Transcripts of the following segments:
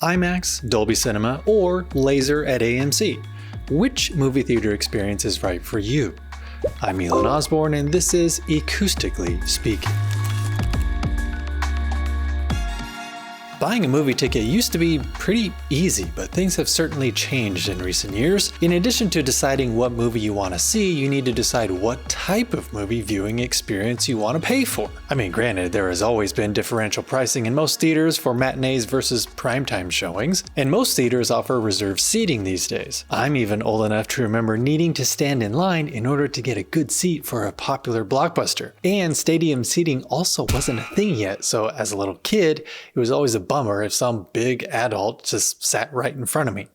IMAX, Dolby Cinema, or laser at AMC. Which movie theater experience is right for you? I'm Elon Osborne, and this is Acoustically Speaking. Buying a movie ticket used to be pretty easy, but things have certainly changed in recent years. In addition to deciding what movie you want to see, you need to decide what type of movie viewing experience you want to pay for. I mean, granted, there has always been differential pricing in most theaters for matinees versus primetime showings, and most theaters offer reserved seating these days. I'm even old enough to remember needing to stand in line in order to get a good seat for a popular blockbuster. And stadium seating also wasn't a thing yet, so as a little kid, it was always a bummer if some big adult just sat right in front of me.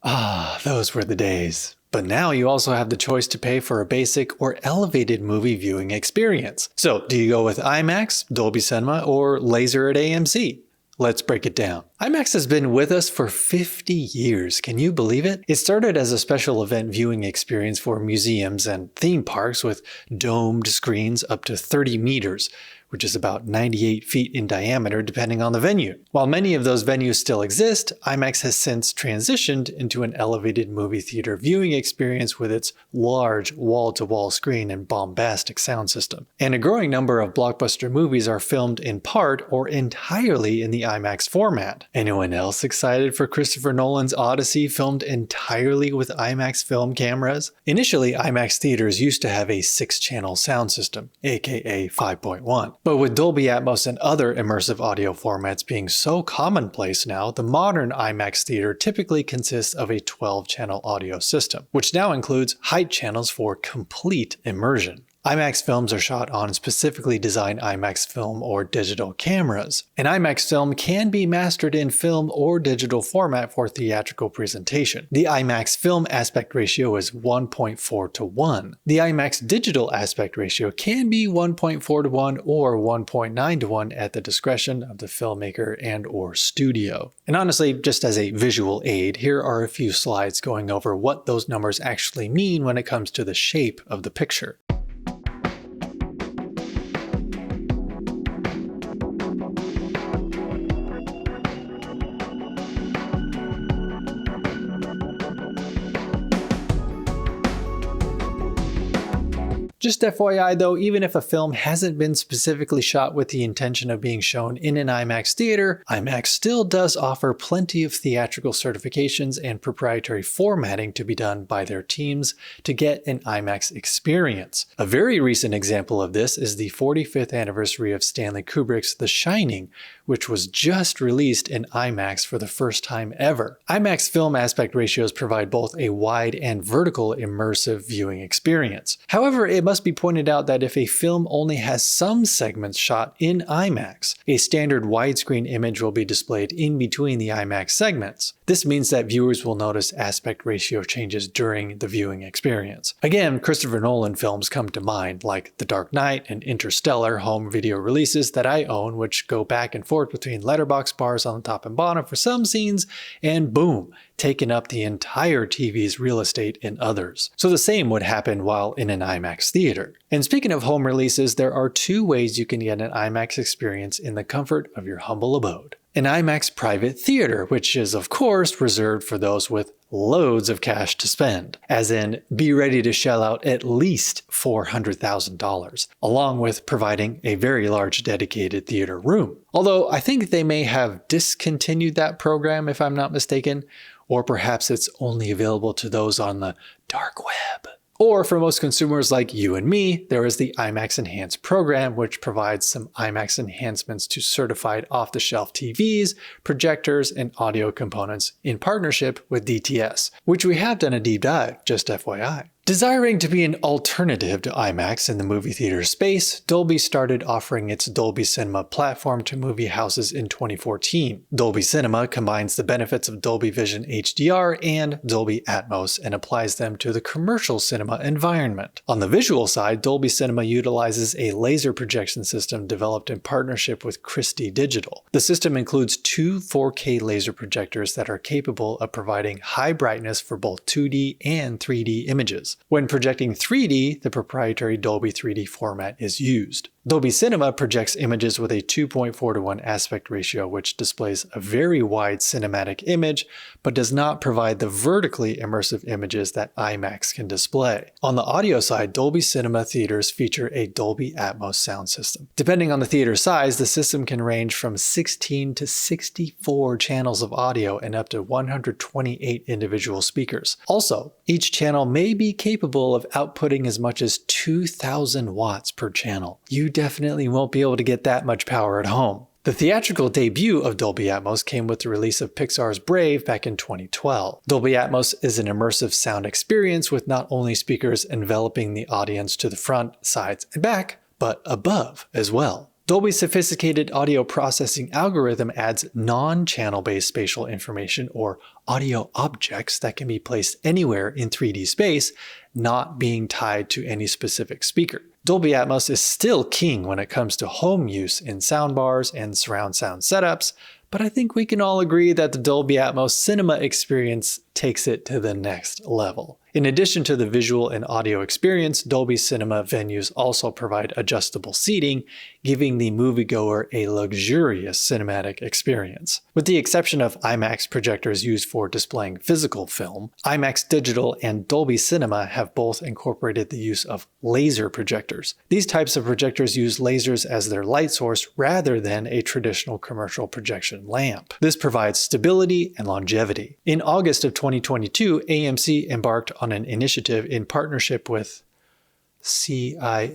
Those were the days. But now you also have the choice to pay for a basic or elevated movie viewing experience. So do you go with IMAX, Dolby Cinema, or laser at AMC? Let's break it down. IMAX has been with us for 50 years. Can you believe it? It started as a special event viewing experience for museums and theme parks with domed screens up to 30 meters, which is about 98 feet in diameter depending on the venue. While many of those venues still exist, IMAX has since transitioned into an elevated movie theater viewing experience with its large wall-to-wall screen and bombastic sound system. And a growing number of blockbuster movies are filmed in part or entirely in the IMAX format. Anyone else excited for Christopher Nolan's Odyssey filmed entirely with IMAX film cameras? Initially, IMAX theaters used to have a 6-channel sound system, aka 5.1. But with Dolby Atmos and other immersive audio formats being so commonplace now, the modern IMAX theater typically consists of a 12-channel audio system, which now includes height channels for complete immersion. IMAX films are shot on specifically designed IMAX film or digital cameras. An IMAX film can be mastered in film or digital format for theatrical presentation. The IMAX film aspect ratio is 1.4 to 1. The IMAX digital aspect ratio can be 1.4 to 1 or 1.9 to 1 at the discretion of the filmmaker and or studio. And honestly, just as a visual aid, here are a few slides going over what those numbers actually mean when it comes to the shape of the picture. Just FYI though, even if a film hasn't been specifically shot with the intention of being shown in an IMAX theater, IMAX still does offer plenty of theatrical certifications and proprietary formatting to be done by their teams to get an IMAX experience. A very recent example of this is the 45th anniversary of Stanley Kubrick's The Shining, which was just released in IMAX for the first time ever. IMAX film aspect ratios provide both a wide and vertical immersive viewing experience. However, it must be pointed out that if a film only has some segments shot in IMAX, a standard widescreen image will be displayed in between the IMAX segments. This means that viewers will notice aspect ratio changes during the viewing experience. Again, Christopher Nolan films come to mind, like The Dark Knight and Interstellar home video releases that I own, which go back and forth between letterbox bars on the top and bottom for some scenes, and boom, taking up the entire TV's real estate in others. So the same would happen while in an IMAX theater. And speaking of home releases, there are 2 ways you can get an IMAX experience in the comfort of your humble abode. An IMAX private theater, which is of course reserved for those with loads of cash to spend, as in be ready to shell out at least $400,000, along with providing a very large dedicated theater room. Although I think they may have discontinued that program if I'm not mistaken, or perhaps it's only available to those on the dark web. Or for most consumers like you and me, there is the IMAX Enhanced program, which provides some IMAX enhancements to certified off-the-shelf TVs, projectors, and audio components in partnership with DTS, which we have done a deep dive, just FYI. Desiring to be an alternative to IMAX in the movie theater space, Dolby started offering its Dolby Cinema platform to movie houses in 2014. Dolby Cinema combines the benefits of Dolby Vision HDR and Dolby Atmos and applies them to the commercial cinema environment. On the visual side, Dolby Cinema utilizes a laser projection system developed in partnership with Christie Digital. The system includes 2 4K laser projectors that are capable of providing high brightness for both 2D and 3D images. When projecting 3D, the proprietary Dolby 3D format is used. Dolby Cinema projects images with a 2.4:1 aspect ratio, which displays a very wide cinematic image, but does not provide the vertically immersive images that IMAX can display. On the audio side, Dolby Cinema theaters feature a Dolby Atmos sound system. Depending on the theater size, the system can range from 16 to 64 channels of audio and up to 128 individual speakers. Also, each channel may be capable of outputting as much as 2,000 watts per channel. You definitely won't be able to get that much power at home. The theatrical debut of Dolby Atmos came with the release of Pixar's Brave back in 2012. Dolby Atmos is an immersive sound experience with not only speakers enveloping the audience to the front, sides, and back, but above as well. Dolby's sophisticated audio processing algorithm adds non-channel-based spatial information or audio objects that can be placed anywhere in 3D space, not being tied to any specific speaker. Dolby Atmos is still king when it comes to home use in soundbars and surround sound setups, but I think we can all agree that the Dolby Atmos cinema experience takes it to the next level. In addition to the visual and audio experience, Dolby Cinema venues also provide adjustable seating, giving the moviegoer a luxurious cinematic experience. With the exception of IMAX projectors used for displaying physical film, IMAX Digital and Dolby Cinema have both incorporated the use of laser projectors. These types of projectors use lasers as their light source rather than a traditional commercial projection lamp. This provides stability and longevity. In August of 2022, AMC embarked on an initiative in partnership with Cinionic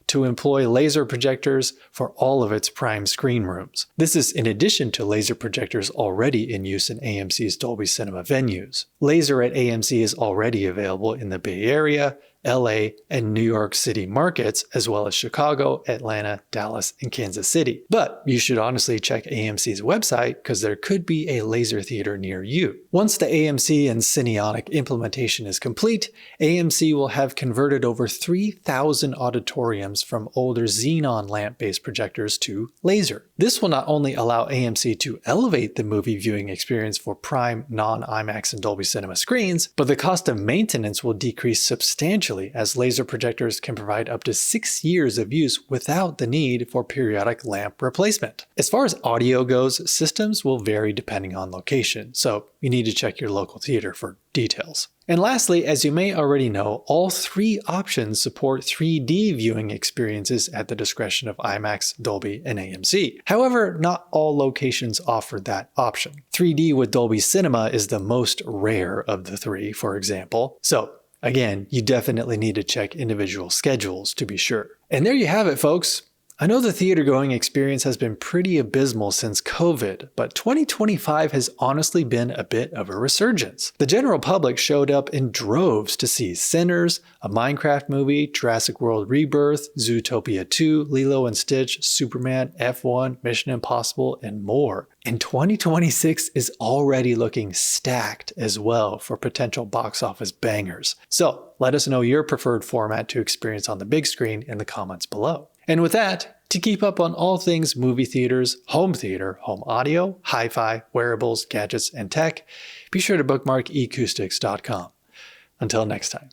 to employ laser projectors for all of its prime screen rooms. This is in addition to laser projectors already in use in AMC's Dolby Cinema venues. Laser at AMC is already available in the Bay Area, LA, and New York City markets, as well as Chicago, Atlanta, Dallas, and Kansas City. But you should honestly check AMC's website because there could be a laser theater near you. Once the AMC and Cinionic implementation is complete, AMC will have converted over 3,000 auditoriums from older xenon lamp-based projectors to laser. This will not only allow AMC to elevate the movie viewing experience for prime non-IMAX and Dolby Cinema screens, but the cost of maintenance will decrease substantially as laser projectors can provide up to 6 years of use without the need for periodic lamp replacement. As far as audio goes, systems will vary depending on location, so you need to check your local theater for details. And lastly, as you may already know, all three options support 3D viewing experiences at the discretion of IMAX, Dolby, and AMC. However, not all locations offer that option. 3D with Dolby Cinema is the most rare of the three, for example. So again, you definitely need to check individual schedules to be sure. And there you have it, folks. I know the theater-going experience has been pretty abysmal since COVID, but 2025 has honestly been a bit of a resurgence. The general public showed up in droves to see Sinners, a Minecraft movie, Jurassic World Rebirth, Zootopia 2, Lilo & Stitch, Superman, F1, Mission Impossible, and more. And 2026 is already looking stacked as well for potential box office bangers. So let us know your preferred format to experience on the big screen in the comments below. And with that, to keep up on all things movie theaters, home theater, home audio, hi-fi, wearables, gadgets, and tech, be sure to bookmark ecoustics.com. Until next time.